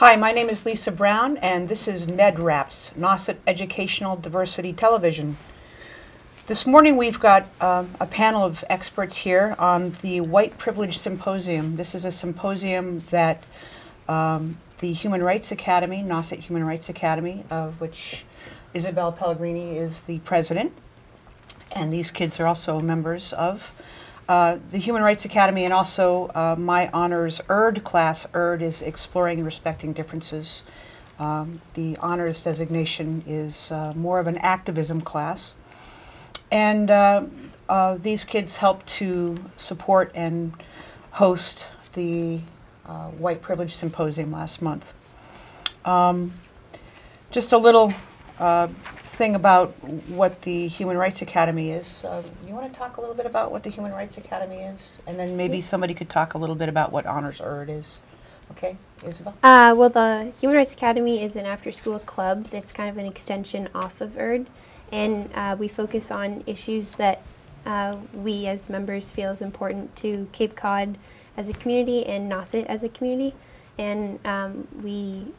Hi, my name is Lisa Brown, and this is NEDRAPS, Nauset Educational Diversity Television. This morning we've got a panel of experts here on the White Privilege Symposium. This is a symposium that the Human Rights Academy, Nauset Human Rights Academy, of which Isabel Pellegrini is the president, and these kids are also members of the Human Rights Academy, and also my honors ERD class. ERD is Exploring and Respecting Differences. The honors designation is more of an activism class. And these kids help to support and host the White Privilege Symposium last month. Just a little thing about what the Human Rights Academy is. You want to talk a little bit about what the Human Rights Academy is? And then maybe somebody could talk a little bit about what Honors ERD is. Okay, Isabel? Well, the Human Rights Academy is an after-school club that's kind of an extension off of ERD. And we focus on issues that we as members feel is important to Cape Cod as a community and Nauset as a community. And we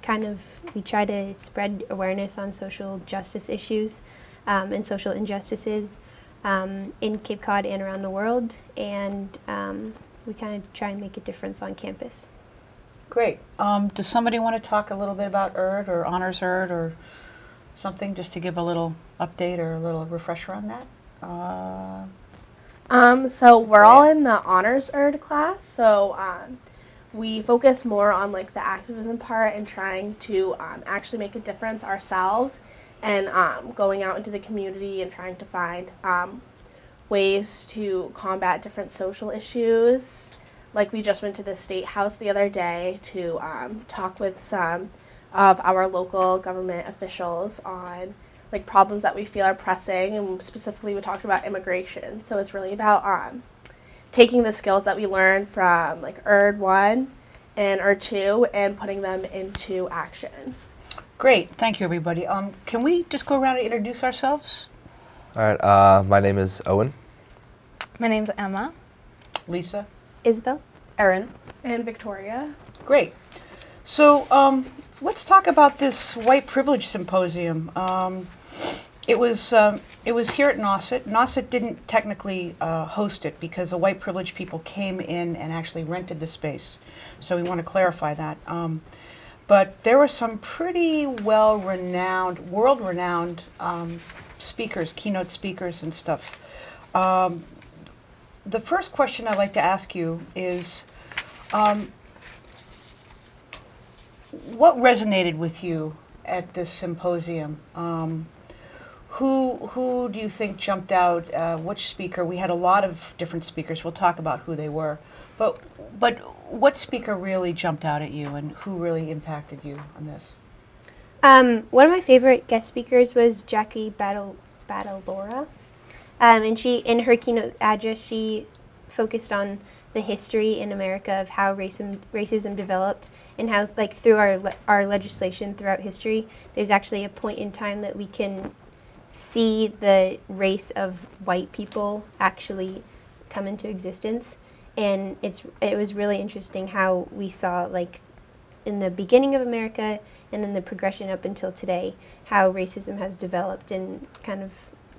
try to spread awareness on social justice issues and social injustices in Cape Cod and around the world. And we kind of try and make a difference on campus. Great. Does somebody want to talk a little bit about ERD or Honors ERD or something, just to give a little update or a little refresher on that? So we're all in the Honors ERD class, so we focus more on like the activism part and trying to actually make a difference ourselves, and going out into the community and trying to find ways to combat different social issues. Like we just went to the State House the other day to talk with some of our local government officials on like problems that we feel are pressing, and specifically we talked about immigration. So it's really about taking the skills that we learned from like ERD 1 and ERD 2 and putting them into action. Great, thank you everybody. Can we just go around and introduce ourselves? All right, my name is Owen. My name's Emma. Lisa? Isabel? Erin. And Victoria. Great. So let's talk about this White Privilege Symposium. It was here at Nauset. Nauset didn't technically host it because the white privileged people came in and actually rented the space. So we want to clarify that. But there were some pretty well-renowned, world-renowned speakers, keynote speakers and stuff. The first question I'd like to ask you is, what resonated with you at this symposium? Who do you think jumped out? Which speaker? We had a lot of different speakers. We'll talk about who they were. But what speaker really jumped out at you, and who really impacted you on this? One of my favorite guest speakers was Jackie Badalora. And she, in her keynote address, she focused on the history in America of how racism developed, and how, like, through our legislation throughout history, there's actually a point in time that we can see the race of white people actually come into existence. And it was really interesting how we saw, like, in the beginning of America and then the progression up until today, how racism has developed and kind of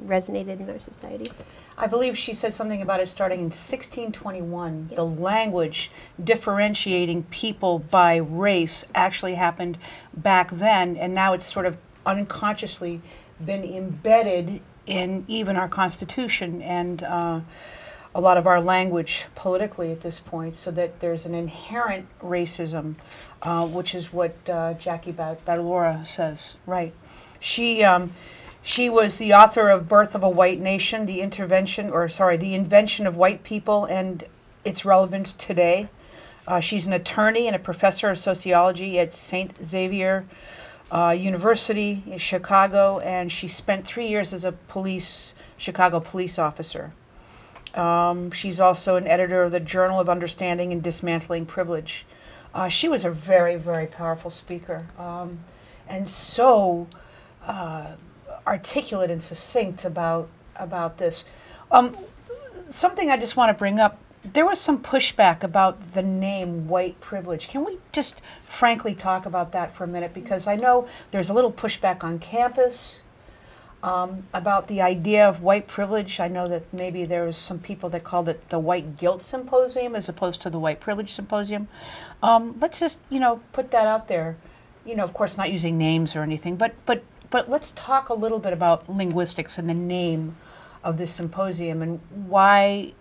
resonated in our society. I believe she said something about it starting in 1621. Yep. The language differentiating people by race actually happened back then, and now it's sort of unconsciously been embedded in even our Constitution and a lot of our language politically at this point, so that there's an inherent racism, which is what Jackie Badalora says, right? She was the author of Birth of a White Nation, the invention of white people and its relevance today. She's an attorney and a professor of sociology at St. Xavier University in Chicago, and she spent 3 years as a Chicago police officer. She's also an editor of the Journal of Understanding and Dismantling Privilege. She was a very, very powerful speaker, and so articulate and succinct about this. Something I just want to bring up there was some pushback about the name white privilege. Can we just frankly talk about that for a minute? Because I know there's a little pushback on campus about the idea of white privilege. I know that maybe there was some people that called it the white guilt symposium as opposed to the white privilege symposium. Let's just, put that out there. Of course, not using names or anything, but let's talk a little bit about linguistics and the name of this symposium and why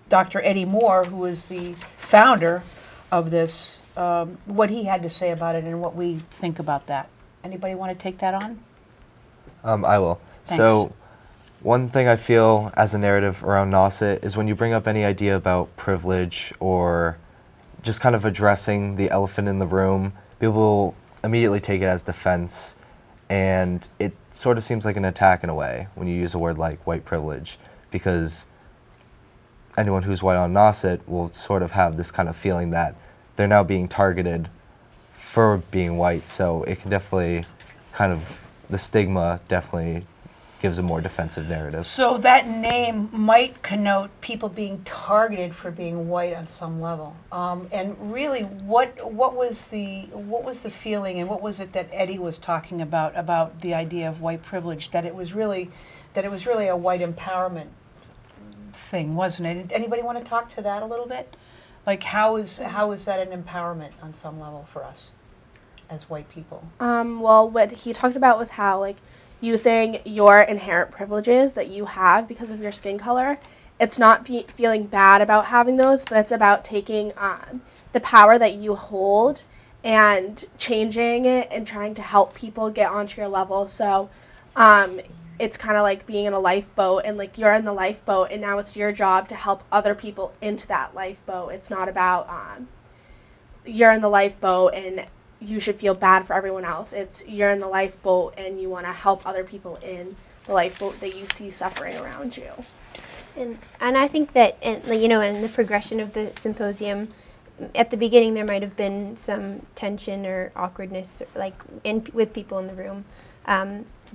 Dr. Eddie Moore, who is the founder of this, what he had to say about it and what we think about that. Anybody want to take that on? I will. Thanks. So one thing I feel as a narrative around NRHS is when you bring up any idea about privilege or just kind of addressing the elephant in the room, people will immediately take it as defense, and it sort of seems like an attack in a way when you use a word like white privilege, because anyone who's white on NRHS will sort of have this kind of feeling that they're now being targeted for being white, so it can definitely kind of, the stigma definitely gives a more defensive narrative. So that name might connote people being targeted for being white on some level. And really, what was the feeling, and what was it that Eddie was talking about the idea of white privilege? That it was really a white empowerment thing, wasn't it? Anybody want to talk to that a little bit? Like how is that an empowerment on some level for us as white people? Well, what he talked about was how, like, using your inherent privileges that you have because of your skin color. It's not feeling bad about having those, but it's about taking the power that you hold and changing it and trying to help people get onto your level. So it's kind of like being in a lifeboat, and like you're in the lifeboat and now it's your job to help other people into that lifeboat. It's not about you're in the lifeboat and you should feel bad for everyone else. It's you're in the lifeboat and you want to help other people in the lifeboat that you see suffering around you. And I think that, in the progression of the symposium, at the beginning there might have been some tension or awkwardness, like with people in the room,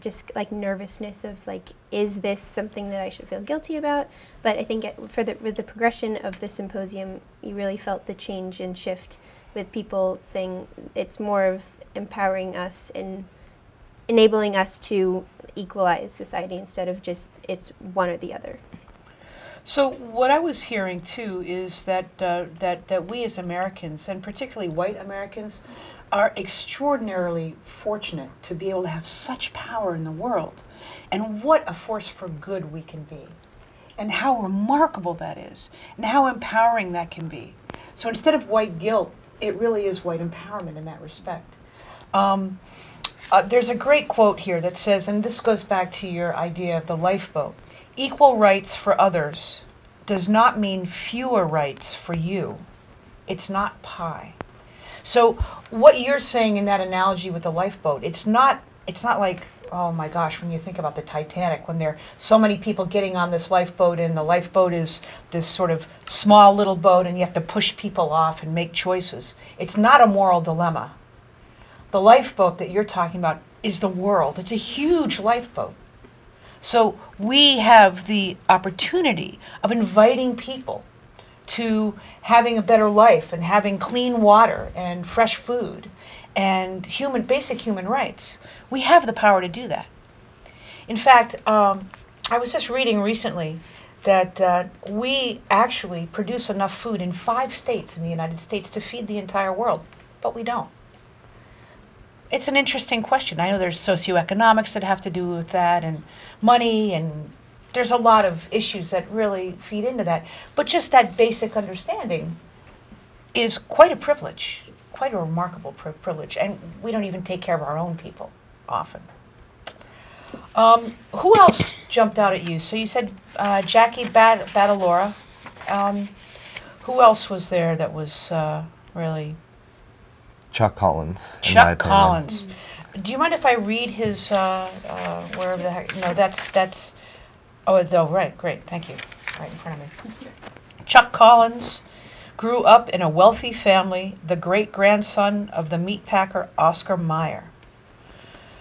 just like nervousness of like, is this something that I should feel guilty about? But I think with the progression of the symposium, you really felt the change and shift, with people saying it's more of empowering us and enabling us to equalize society instead of just it's one or the other. So what I was hearing too is that that we as Americans, and particularly white Americans, are extraordinarily fortunate to be able to have such power in the world, and what a force for good we can be, and how remarkable that is, and how empowering that can be. So instead of white guilt, it really is white empowerment in that respect. There's a great quote here that says, and this goes back to your idea of the lifeboat, equal rights for others does not mean fewer rights for you. It's not pie. So what you're saying in that analogy with the lifeboat, it's not like, oh my gosh, when you think about the Titanic, when there are so many people getting on this lifeboat and the lifeboat is this sort of small little boat and you have to push people off and make choices. It's not a moral dilemma. The lifeboat that you're talking about is the world. It's a huge lifeboat. So we have the opportunity of inviting people to having a better life and having clean water and fresh food and basic human rights. We have the power to do that. In fact, I was just reading recently that we actually produce enough food in 5 states in the United States to feed the entire world, but we don't. It's an interesting question. I know there's socioeconomics that have to do with that, and money, and there's a lot of issues that really feed into that. But just that basic understanding is quite a privilege. Quite a remarkable privilege, and we don't even take care of our own people often. Who else jumped out at you? So you said Jackie Badalora. Who else was there that was really? Chuck Collins. Chuck Collins. Do you mind if I read his wherever the heck? No, that's. Oh, right, great, thank you. Right in front of me. Chuck Collins grew up in a wealthy family, the great-grandson of the meatpacker Oscar Mayer.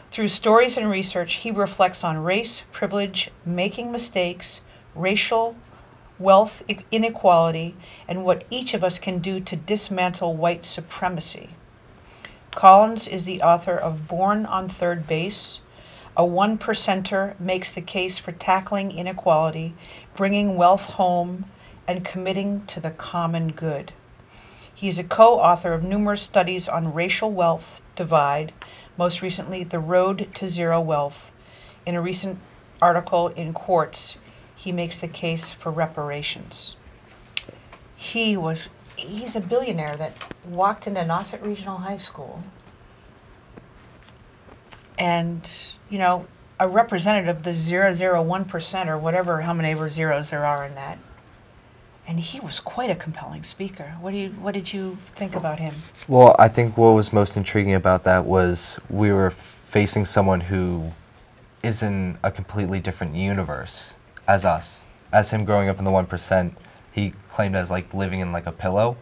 Through stories and research, he reflects on race, privilege, making mistakes, racial wealth inequality, and what each of us can do to dismantle white supremacy. Collins is the author of Born on Third Base. A one percenter makes the case for tackling inequality, bringing wealth home, and committing to the common good. He is a co-author of numerous studies on racial wealth divide, most recently The Road to Zero Wealth. In a recent article in Quartz, he makes the case for reparations. He's a billionaire that walked into Nauset Regional High School and, you know, a representative of the 001% or whatever, how many ever zeros there are in that. And he was quite a compelling speaker. What did you think about him? Well, I think what was most intriguing about that was we were facing someone who is in a completely different universe as us. As him growing up in the 1%, he claimed as like living in like a pillow.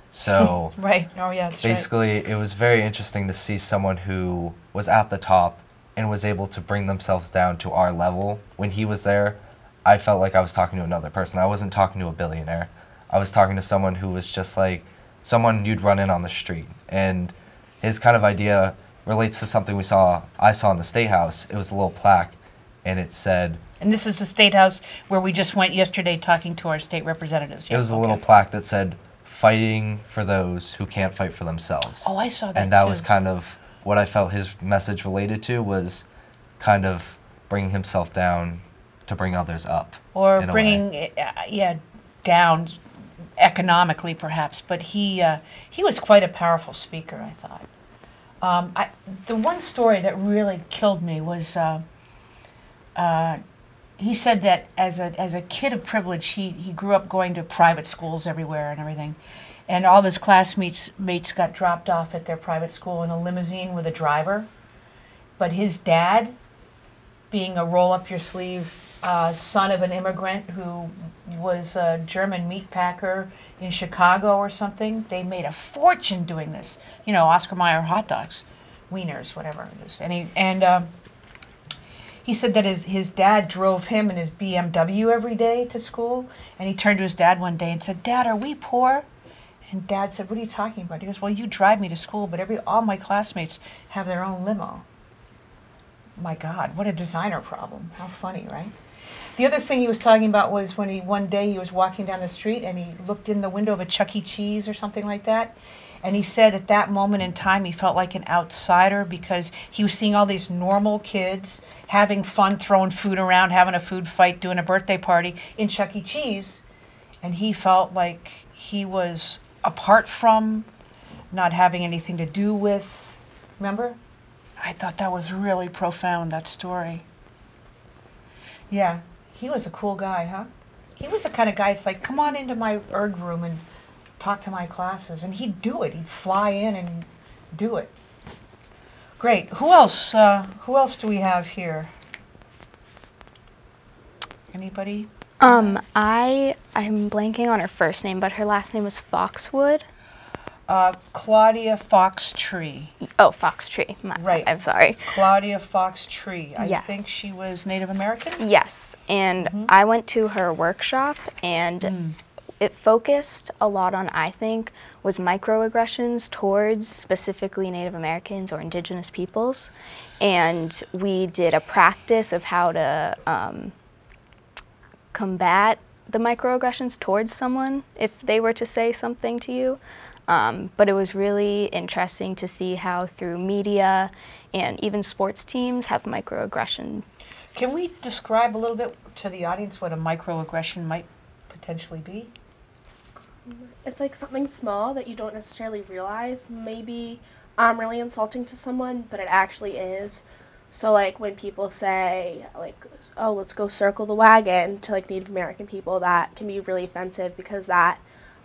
So right. Oh yeah. That's basically, right. it was very interesting to see someone who was at the top and was able to bring themselves down to our level. When he was there, I felt like I was talking to another person. I wasn't talking to a billionaire. I was talking to someone who was just like someone you'd run in on the street. And his kind of idea relates to something I saw in the State House. It was a little plaque, and it said... And this is the State House where we just went yesterday talking to our state representatives. It was a little plaque that said, "Fighting for those who can't fight for themselves." Oh, I saw that And that too. was kind of what I felt his message related to, was kind of bringing himself down to bring others up. Or bringing, down economically perhaps. But he was quite a powerful speaker, I thought. The one story that really killed me was he said that as a kid of privilege, he grew up going to private schools everywhere and everything. And all of his classmates got dropped off at their private school in a limousine with a driver. But his dad, being a roll-up-your-sleeve son of an immigrant who was a German meat packer in Chicago or something, they made a fortune doing this. You know, Oscar Mayer hot dogs, wieners, whatever it is. And he said that his dad drove him in his BMW every day to school, and he turned to his dad one day and said, "Dad, are we poor?" And Dad said, "What are you talking about?" He goes, "Well, you drive me to school, but all my classmates have their own limo." My God, what a designer problem. How funny, right? The other thing he was talking about was when one day he was walking down the street and he looked in the window of a Chuck E. Cheese or something like that. And he said at that moment in time he felt like an outsider because he was seeing all these normal kids having fun, throwing food around, having a food fight, doing a birthday party in Chuck E. Cheese. And he felt like he was apart from, not having anything to do with. Remember? I thought that was really profound, that story. Yeah, he was a cool guy, huh? He was the kind of guy, it's like, come on into my erg room and talk to my classes. And he'd do it. He'd fly in and do it. Great. Who else? Who else do we have here? Anybody? I'm blanking on her first name, but her last name was Foxwood. Claudia Fox-Tree. Oh, Fox-Tree. Right. I'm sorry. Claudia Fox-Tree. I Yes. think she was Native American? Yes, and I went to her workshop, and it focused a lot on, I think, was microaggressions towards specifically Native Americans or Indigenous peoples. And we did a practice of how to combat the microaggressions towards someone if they were to say something to you. But it was really interesting to see how through media and even sports teams have microaggression. Can we describe a little bit to the audience what a microaggression might potentially be? It's like something small that you don't necessarily realize maybe really insulting to someone, but it actually is. So like when people say like, "Oh, let's go circle the wagon" to like Native American people, that can be really offensive because that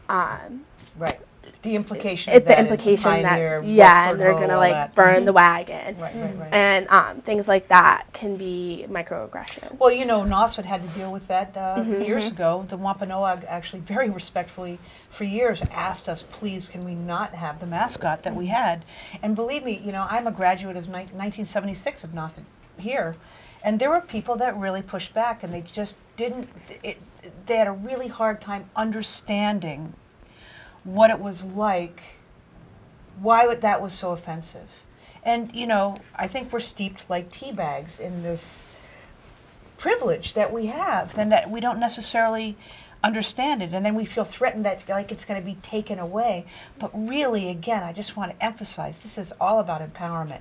Right. The implication of that the implication is pioneer, that and Westward they're Ho, gonna all like that. burn the wagon. Right. And things like that can be microaggressions. Well, you know, Nauset had to deal with that years ago. The Wampanoag actually very respectfully for years asked us, please, can we not have the mascot that we had? And believe me, you know, I'm a graduate of 1976 of Nauset here, And there were people that really pushed back, and they just didn't, they had a really hard time understanding what it was like, why that was so offensive. And, you know, I think we're steeped like tea bags in this privilege that we have, and that we don't necessarily understand it, and then we feel threatened that like it's going to be taken away. But really, again, I just want to emphasize, this is all about empowerment.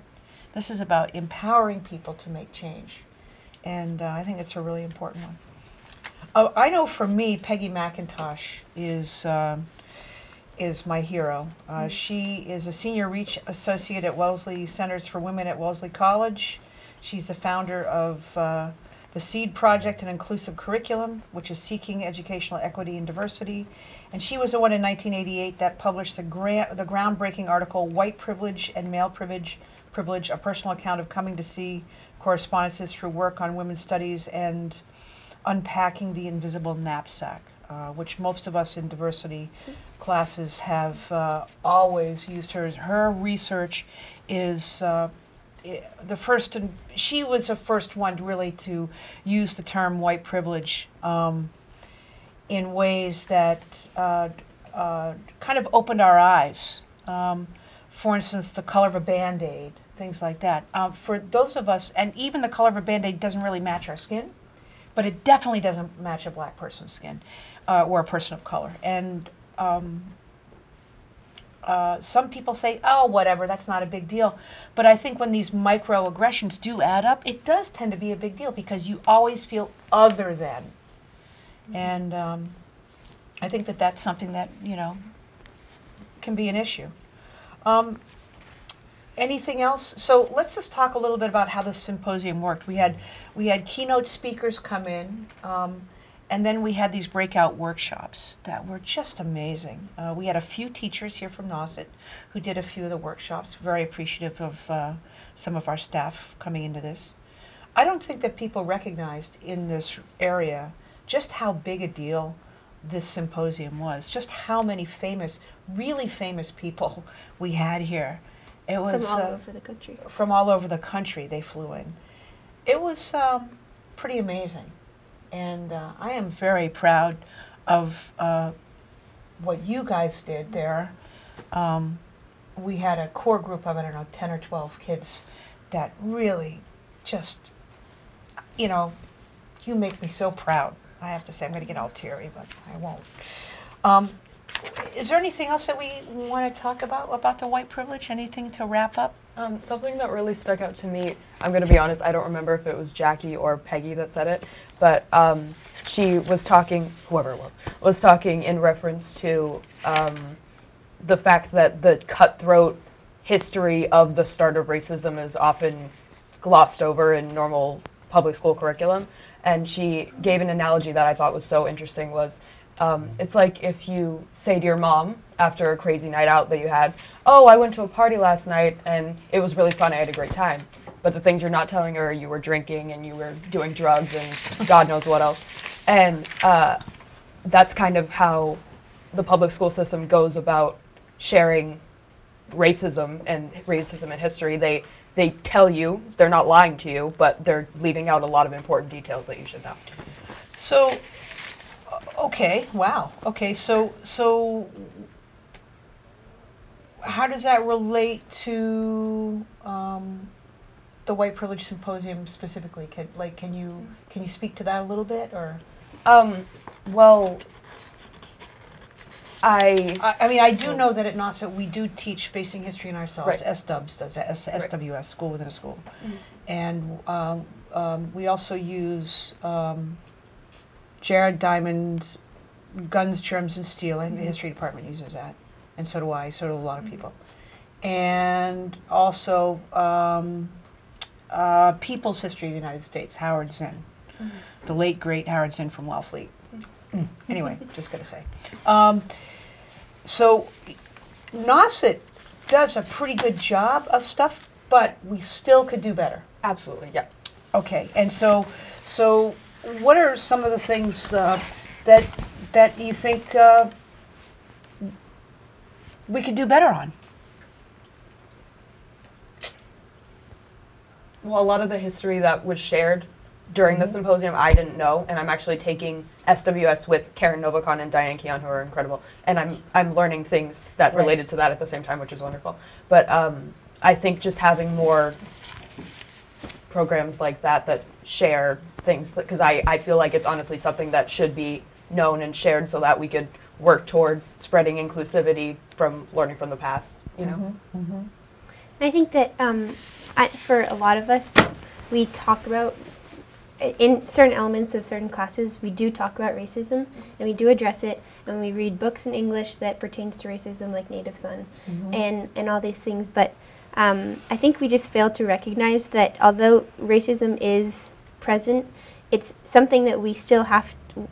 This is about empowering people to make change. And I think it's a really important one. I know for me, Peggy McIntosh is my hero. She is a senior reach associate at Wellesley Centers for Women at Wellesley College. She's the founder of the SEED Project, an inclusive curriculum, which is seeking educational equity and diversity. And she was the one in 1988 that published the groundbreaking article, White Privilege and Male Privilege, a personal account of coming to see correspondences through work on women's studies and unpacking the invisible knapsack, which most of us in diversity classes have always used. Her research is the first, and she was the first one really to use the term white privilege in ways that kind of opened our eyes. For instance, the color of a Band-Aid, things like that. For those of us, and even the color of a Band-Aid doesn't really match our skin, but it definitely doesn't match a black person's skin or a person of color. And some people say, oh, whatever, that's not a big deal. But I think when these microaggressions do add up, it does tend to be a big deal because you always feel other than. And I think that that's something that, you know, can be an issue. Anything else? So let's just talk a little bit about how the symposium worked. We had keynote speakers come in, and then we had these breakout workshops that were just amazing. We had a few teachers here from Nauset who did a few of the workshops, very appreciative of some of our staff coming into this. I don't think that people recognized in this area just how big a deal this symposium was, just how many famous, really famous people we had here. It was from all over the country. From all over the country they flew in. It was pretty amazing. And I am very proud of what you guys did there. We had a core group of, I don't know, 10 or 12 kids that really just, you know, you make me so proud. I have to say, I'm going to get all teary, but I won't. Is there anything else that we want to talk about the white privilege? Anything to wrap up? Something that really stuck out to me, I'm going to be honest, I don't remember if it was Jackie or Peggy that said it, but she was talking, whoever it was talking in reference to the fact that the cutthroat history of the start of racism is often glossed over in normal public school curriculum. And she gave an analogy that I thought was so interesting was, it's like if you say to your mom after a crazy night out that you had, oh, I went to a party last night and it was really fun, I had a great time. But the things you're not telling her, you were drinking and you were doing drugs and God knows what else. And that's kind of how the public school system goes about sharing racism and history. They tell you, they're not lying to you, but they're leaving out a lot of important details that you should know. So, okay, wow. Okay, so how does that relate to the White Privilege Symposium specifically? Can you speak to that a little bit, or? Well, I mean, I do know that at NASA we do teach Facing History in Ourselves. Right. SWS does that, SWS, School Within a School. Mm-hmm. And we also use Jared Diamond's Guns, Germs, and Steel. I think the history department uses that, and so do I, so do a lot of people. And also People's History of the United States, Howard Zinn, the late, great Howard Zinn from Wellfleet. Anyway, just going to say. So Nauset does a pretty good job of stuff, but we still could do better. absolutely, yeah. Okay, and so what are some of the things that you think we could do better on? Well, a lot of the history that was shared during the symposium I didn't know, and I'm actually taking SWS with Karen Novakon and Diane Keon, who are incredible, and I'm learning things that related to that at the same time, which is wonderful. But I think just having more programs like that that share things, because I feel like it's honestly something that should be known and shared so that we could work towards spreading inclusivity from learning from the past, you know? I think that for a lot of us, we talk about, in certain elements of certain classes, we do talk about racism, and we do address it, and we read books in English that pertains to racism, like Native Son, and all these things. But I think we just fail to recognize that although racism is present, it's something that we still have to,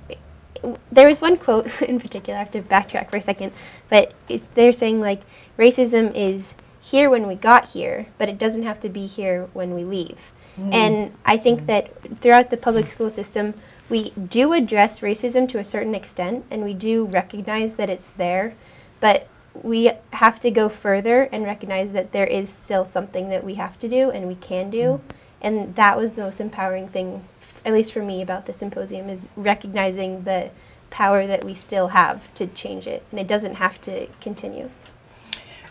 there was one quote in particular, I have to backtrack for a second, but they're saying like, racism is here when we got here, but it doesn't have to be here when we leave. And I think that throughout the public school system, we do address racism to a certain extent, and we do recognize that it's there, but we have to go further and recognize that there is still something that we have to do and we can do. And that was the most empowering thing, at least for me, about the symposium, is recognizing the power that we still have to change it, and it doesn't have to continue.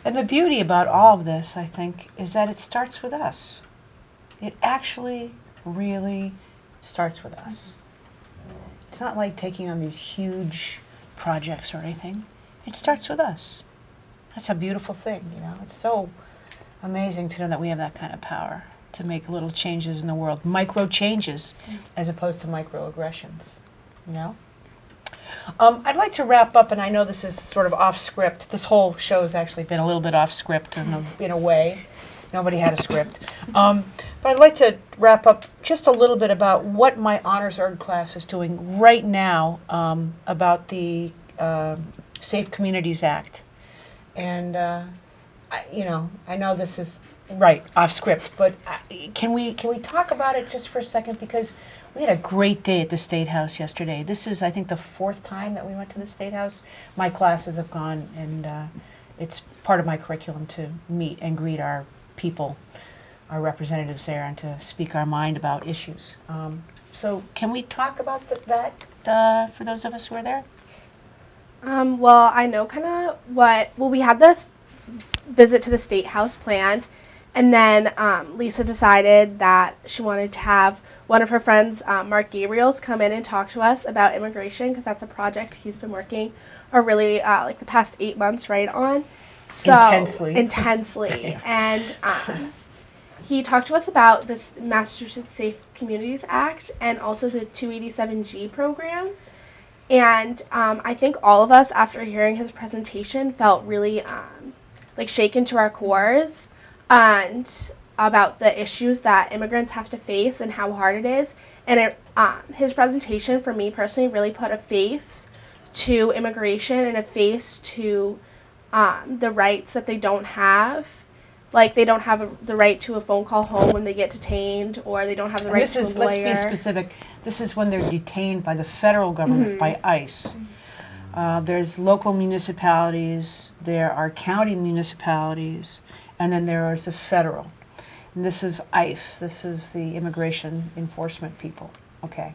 And the beauty about all of this, I think, is that it starts with us. It actually really starts with us. It's not like taking on these huge projects or anything. It starts with us. That's a beautiful thing, you know. It's so amazing to know that we have that kind of power to make little changes in the world, micro changes, as opposed to microaggressions, you know. I'd like to wrap up, and I know this is sort of off script. This whole show has actually been a little bit off script in a way. Nobody had a script. But I'd like to wrap up just a little bit about what my Honors Art class is doing right now about the Safe Communities Act. And, I know this is, off script, but can we talk about it just for a second? Because we had a great day at the State House yesterday. This is, I think, the 4th time that we went to the State House. My classes have gone, and it's part of my curriculum to meet and greet our people, our representatives there, and to speak our mind about issues. So can we talk about that for those of us who are there? Well, I know kind of we had this visit to the State House planned, and then Lisa decided that she wanted to have one of her friends, Mark Gabriels, come in and talk to us about immigration, because that's a project he's been working, or really like the past 8 months on. So intensely. Yeah. And he talked to us about this Massachusetts Safe Communities Act and also the 287G program. And I think all of us, after hearing his presentation, felt really like shaken to our cores and about the issues that immigrants have to face and how hard it is. And his presentation, for me personally, really put a face to immigration and a face to the rights that they don't have. Like, they don't have the right to a phone call home when they get detained, or they don't have the right to a lawyer. Let's be specific. This is when they're detained by the federal government, by ICE. There's local municipalities, there are county municipalities, and then there is the federal. And this is ICE. This is the immigration enforcement people. Okay.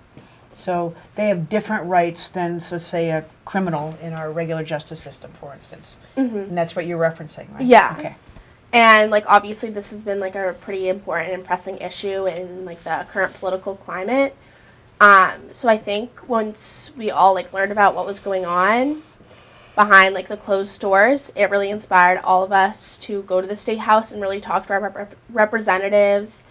So they have different rights than, so say, a criminal in our regular justice system, for instance. And that's what you're referencing, right? Yeah. Okay. And, like, obviously this has been, like, a pretty important and pressing issue in, like, the current political climate. So I think once we all, like, learned about what was going on behind, like, the closed doors, it really inspired all of us to go to the State House and really talk to our representatives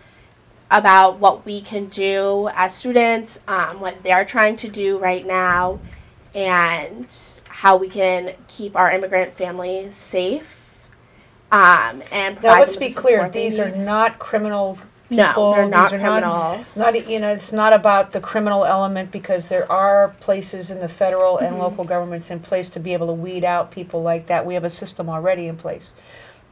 about what we can do as students, what they're trying to do right now, and how we can keep our immigrant families safe. And now let's be clear, these are not criminal people. No, they're not criminals. It's not about the criminal element, because there are places in the federal and local governments in place to be able to weed out people like that. We have a system already in place.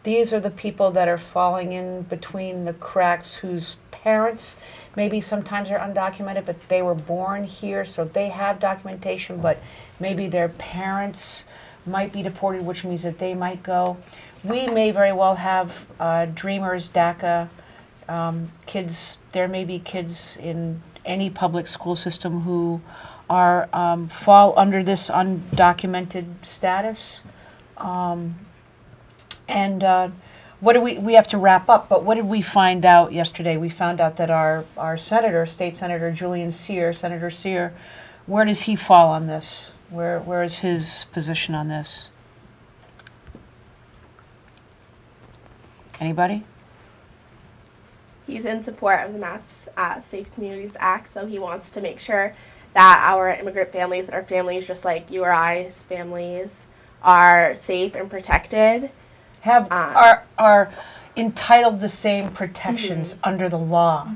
These are the people that are falling in between the cracks, whose parents maybe sometimes are undocumented, but they were born here, so they have documentation, but maybe their parents might be deported, which means that they might go. We may very well have Dreamers, DACA, there may be kids in any public school system who are fall under this undocumented status. What do we have to wrap up, but what did we find out yesterday? We found out that our senator, State Senator Julian Sear, Senator Sear, where does he fall on this? Where is his position on this? Anybody? He's in support of the Mass Safe Communities Act, so he wants to make sure that our immigrant families, that our families just like you or I's families, are safe and protected. Are entitled the same protections under the law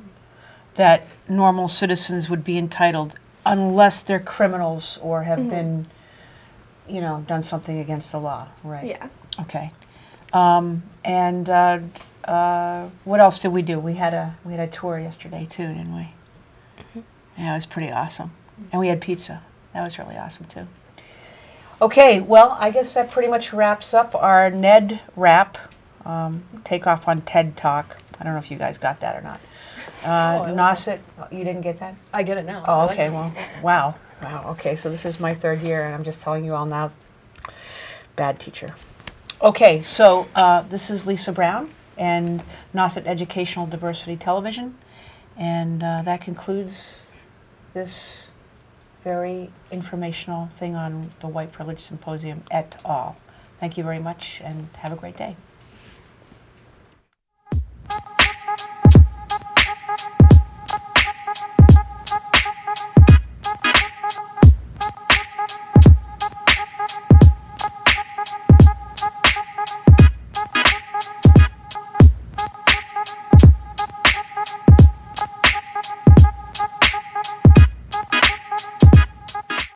that normal citizens would be entitled, unless they're criminals or have been, done something against the law, right? Yeah. Okay. What else did we do? We had a tour yesterday too, didn't we? Yeah, it was pretty awesome, and we had pizza. That was really awesome too. Okay, well, I guess that pretty much wraps up our Ned wrap. Takeoff on TED Talk. I don't know if you guys got that or not. Nauset, you didn't get that? I get it now. Oh, okay, well, wow. Okay, so this is my 3rd year, and I'm just telling you all now, bad teacher. Okay, so this is Lisa Brown and Nauset Educational Diversity Television, and that concludes this very informational thing on the White Privilege Symposium et al. Thank you very much, and have a great day.